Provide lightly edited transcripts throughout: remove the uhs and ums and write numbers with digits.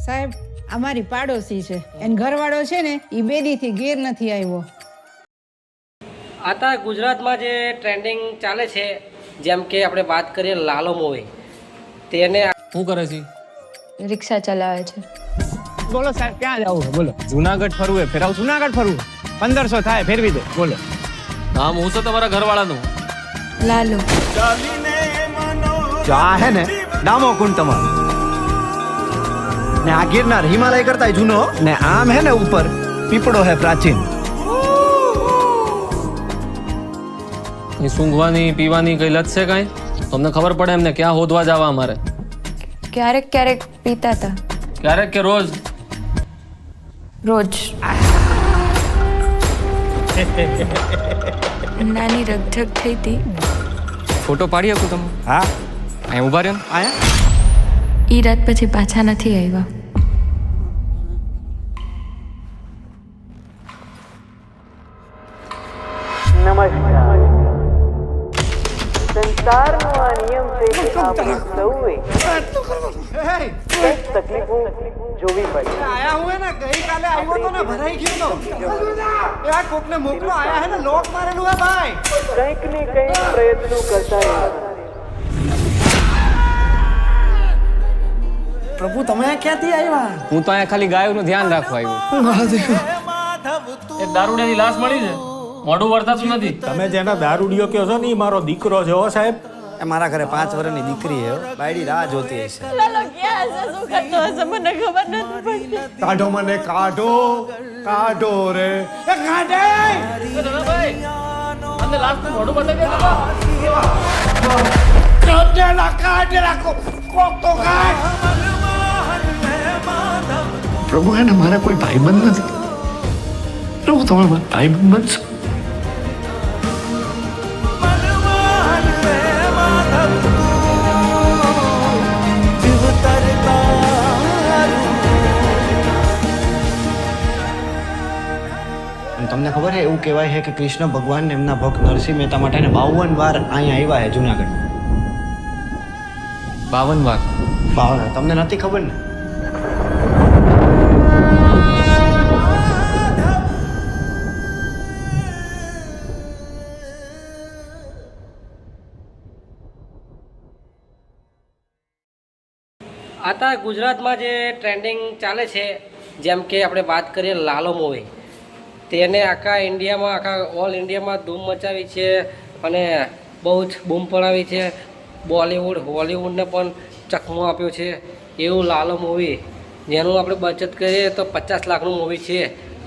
સાહેબ અમારી પાડોશી છે એન ઘરવાળો છે ને એ બેદીથી ઘેર નથી આવ્યો. આતા ગુજરાતમાં જે ટ્રેન્ડિંગ ચાલે છે જેમ કે આપણે વાત કરીએ લાલો મૂવી તેને શું કરે છે? રિક્ષા ચલાવે છે. બોલો સાહેબ ક્યાં જવું છે બોલો. જુનાગઢ ફરવું છે ફેરાવ. જુનાગઢ ફરવું 1500 થાય ફેરવી દો બોલો. નામ હું છે તમારા ઘરવાળાનું? લાલુ. જો આ હે ને ડામો કુંડ તમારો ને આ ગિરનાર હિમાલય કરતા જૂનો ને આમ હે ને ઉપર પીપળો હે પ્રાચીન. કઈ સૂંઘવાની પીવાની કઈ લત છે કઈ? તમને ખબર પડે એમને ક્યાં હોદવા જવા અમારે? ક્યારેક ક્યારેક પીતા હતા. ક્યારેક કે રોજ? રોજ. નાની રગઝગ થઈ હતી. ફોટો પાડી શકું તમે? હા અહીં ઊભા રહ્યો ને. આયા ઈ રાત પછી પાછા નથી આવ્યા. નમસ્કાર. સંસારનો આ નિયમ છે કે આપણે સૌએ કંઈક તકલીફો જોવી પડે. આયા હું હે ને ગઈકાલે આવ્યો તો ને ભરાઈ ગયો તો. એ આ કોકને મોકલો આયા હે ને લોક મારેલું હે ભાઈ. કંઈક ને કંઈક પ્રયત્નો કરતા રહેવાના. પ્રભુ તમે ક્યાંથી આવ્યા? હું તો અહીંયા ખાલી ગાયોનું ધ્યાન રાખવા આવ્યો. એક દારૂડિયાની લાશ મળી છે, મોઢું વર્તાતું નથી. તમે જેના દારૂડિયો કહો છો ને એ મારો દીકરો છે હો સાહેબ. એ મારા ઘરે 5 વર્ષની દીકરી હે. બાયડી રાહ જોતી હશે. કાઢો મને કાઢો કાઢો રે એ કાઢે. તમને લાશ તો મોઢું બતાવી દે. કાઢેલા કાઢેલા કોક તો કાઢ. પ્રભુ એને મારા કોઈ ભાઈબંધ નથી. પ્રભુ તમે મારા ભાઈબંધ બનશો. તમને ખબર છે એવું કહેવાય છે કે કૃષ્ણ ભગવાન એમના ભક્ત નરસિંહ મહેતા માટે 52 વાર અહીંયા આવ્યા છે જુનાગઢ. 52 વાર? 52. તમને નથી ખબર ને? આતા ગુજરાતમાં જે ટ્રેન્ડિંગ ચાલે છે જેમ કે આપણે વાત કરીએ લાલો મૂવી તેને આખા ઇન્ડિયામાં આખા ઓલ ઇન્ડિયામાં ધૂમ મચાવી છે અને બહુ જ બૂમ પડાવી છે. બોલિવૂડ હોલિવૂડને પણ ચકમો આપ્યો છે એવું લાલો મૂવી જેનું આપણે બચત કરીએ તો 50 લાખનું મૂવી છે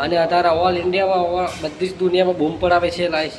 અને અત્યારે ઓલ ઇન્ડિયામાં બધી જ દુનિયામાં બૂમ પડાવે છે લાઈશ.